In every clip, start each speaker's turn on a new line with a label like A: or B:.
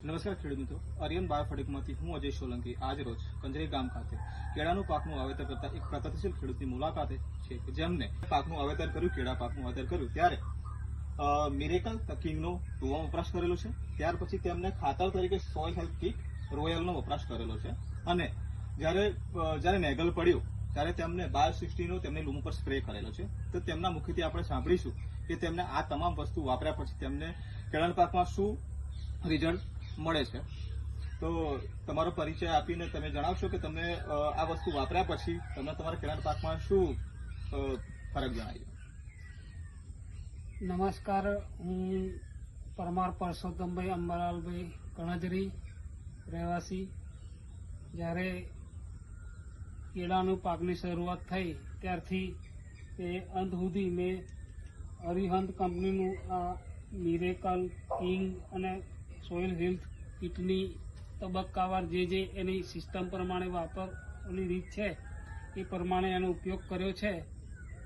A: નમસ્કાર ખેડૂત મિત્રો, આર્યન બાયોફોર્ટિકમાંથી હું અજય સોલંકી આજ રોજ કંજરી ગામ ખાતે કેળાનું પાકનું વાવેતર કરતા એક પ્રગતિશીલ ખેડૂતની મુલાકાતે છે કે જેમને પાકનું વાવેતર કર્યું, કેળા પાકનું વાવેતર કર્યું ત્યારે મિરેકલ કિંગનો ટોવાનો વપરાશ કરેલો છે. ત્યાર પછી તેમને ખાતર તરીકે સોઇલ હેલ્થ કિટ રોયલનો વપરાશ કરેલો છે અને જ્યારે નેગલ પડ્યું ત્યારે તેમને બાયો60નો તેમને લૂમ પર સ્પ્રે કરેલો છે. તો તેમના મુખેથી આપણે સાંભળીશું કે તેમને આ તમામ વસ્તુ વાપર્યા પછી તેમને કેળાના પાકમાં શું રિઝલ્ટ મળે છે. તો તમારો પરિચય આપીને તમે જણાવશો કે તમે આ વસ્તુ વાપર્યા પછી તમને તમારા કેળાના પાકમાં શું ફરક જણાવ્યો?
B: નમસ્કાર, હું પરમાર પરસોત્તમભાઈ અંબાલાલભાઈ કણજરી રહેવાસી. જ્યારે કેળાનું પાકની શરૂઆત થઈ ત્યારથી તે અંત સુધી મેં અરિહંત કંપનીનું આ મિરેકલ કિંગ અને સોઇલ હેલ્થ કિટની તબક્કાવાર જે એની સિસ્ટમ પ્રમાણે વાપરવાની રીત છે એ પ્રમાણે એનો ઉપયોગ કર્યો છે,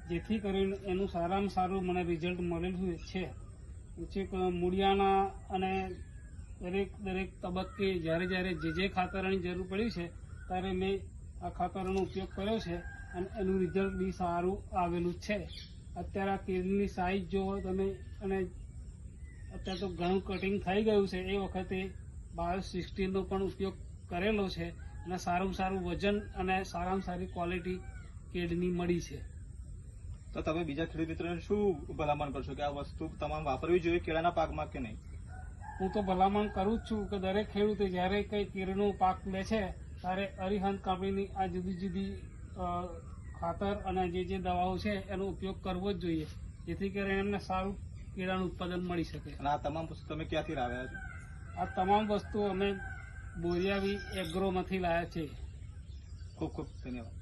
B: જેથી કરીને એનું સારામાં સારું મને રિઝલ્ટ મળેલું છે. મૂળિયાના અને દરેક તબક્કે જ્યારે જે ખાતરની જરૂર પડી છે ત્યારે મેં આ ખાતરનો ઉપયોગ કર્યો છે અને એનું રિઝલ્ટ બી સારું આવેલું છે. અત્યારે આ કેળની સાઈઝ જોવો તમે, અને અત્યારે તો ઘણું કટિંગ થઈ ગયું છે. એ વખતે બાયો60નો પણ ઉપયોગ કરેલો છે અને સારું વજન અને સારામાં સારી ક્વોલિટી કેળની મળી છે.
A: તો તમે બીજા ખેડૂત મિત્રોને શું ભલામણ કરશો કે આ વસ્તુ તમામ વાપરવી જોઈએ કેળાના પાકમાં કે નહીં?
B: હું તો ભલામણ કરું જ છું કે દરેક ખેડૂતે જ્યારે કંઈ કેળનો પાક લે છે ત્યારે અરિહંત કંપનીની આ જુદી જુદી ખાતર અને જે દવાઓ છે એનો ઉપયોગ કરવો જ જોઈએ, જેથી કરીને એમને સારું કેળાનું ઉત્પાદન મળી શકે.
A: અને આ તમામ વસ્તુ તમે ક્યાંથી લાવ્યા છો?
B: આ તમામ વસ્તુ અમે બોરિયાવી એગ્રોમાંથી લાવ્યા છે.
A: ખૂબ ખૂબ ધન્યવાદ.